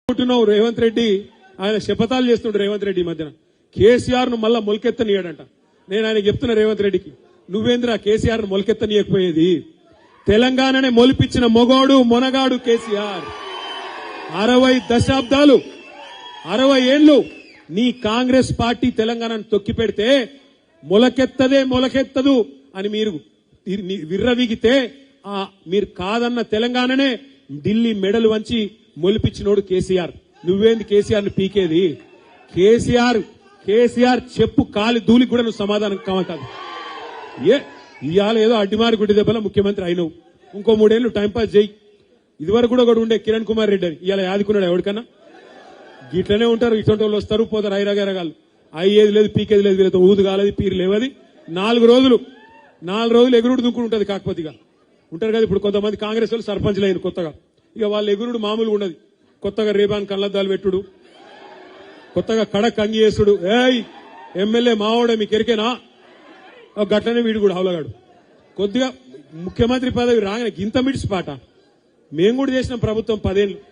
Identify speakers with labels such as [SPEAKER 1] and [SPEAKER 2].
[SPEAKER 1] రేవంత్ రెడ్డి ఆయన శపథాలు చేస్తుండ్రు. రేవంత్ రెడ్డి మధ్యన కేసీఆర్ ను మళ్ళా మొలకెత్తనీయడంట. నేను ఆయన చెప్తున్నా రేవంత్ రెడ్డికి, నువ్వేంద్రా కేసీఆర్ ను మొలకెత్తనీయకపోయేది? తెలంగాణనే మొలిపించిన మొగోడు మొనగాడు కేసీఆర్. 60 దశాబ్దాలు 60 ఏళ్లు నీ కాంగ్రెస్ పార్టీ తెలంగాణను తొక్కి పెడితే మొలకెత్తదు అని మీరు విర్రవీగితే మీరు కాదన్న తెలంగాణనే ఢిల్లీ మెడలు వంచి మొలిపించినోడు కేసీఆర్. నువ్వేంది కేసీఆర్ ను పీకేది? కేసీఆర్ చెప్పు కాలి ధూళికి కూడా నువ్వు సమాధానం కాదు. ఇవాళ ఏదో అడ్డిమారి గుడ్డి దెబ్బల ముఖ్యమంత్రి అయినవు, ఇంకో 3 ఏళ్లు టైంపాస్ చేయి. ఇదివరకు కూడా ఉండే కిరణ్ కుమార్ రెడ్డి అని ఇవాళ యాదుకున్నాడు ఎవరికన్నా? గిట్లనే ఉంటారు, ఇటువంటి వాళ్ళు వస్తారు పోతారు. ఐరాగరగాలు అయ్యేది లేదు, పీకేది లేదు, వీళ్ళతో ఊదు కాలేదు, పీరు లేవది. 4 రోజులు ఎగురుడు దుంకుడు ఉంటుంది. కాకపోతే ఇక ఉంటారు కదా, ఇప్పుడు కొంతమంది కాంగ్రెస్ వాళ్ళు సర్పంచ్లు అయిన కొత్తగా, ఇక వాళ్ళ ఎగురుడు మామూలుగా ఉండదు. కొత్తగా రేబాన్ కళ్ళద్దాలు పెట్టుడు, కొత్తగా కడక్ అంగి చేసుడు. ఎమ్మెల్యే మావాడే మీకు ఎరికేనా? గట్లనే వీడు కూడా హౌలగాడు. కొద్దిగా ముఖ్యమంత్రి పదవి రాగానే ఇంత మిడిసి పాట. మేము కూడా చేసిన ప్రభుత్వం 10 ఏళ్లు.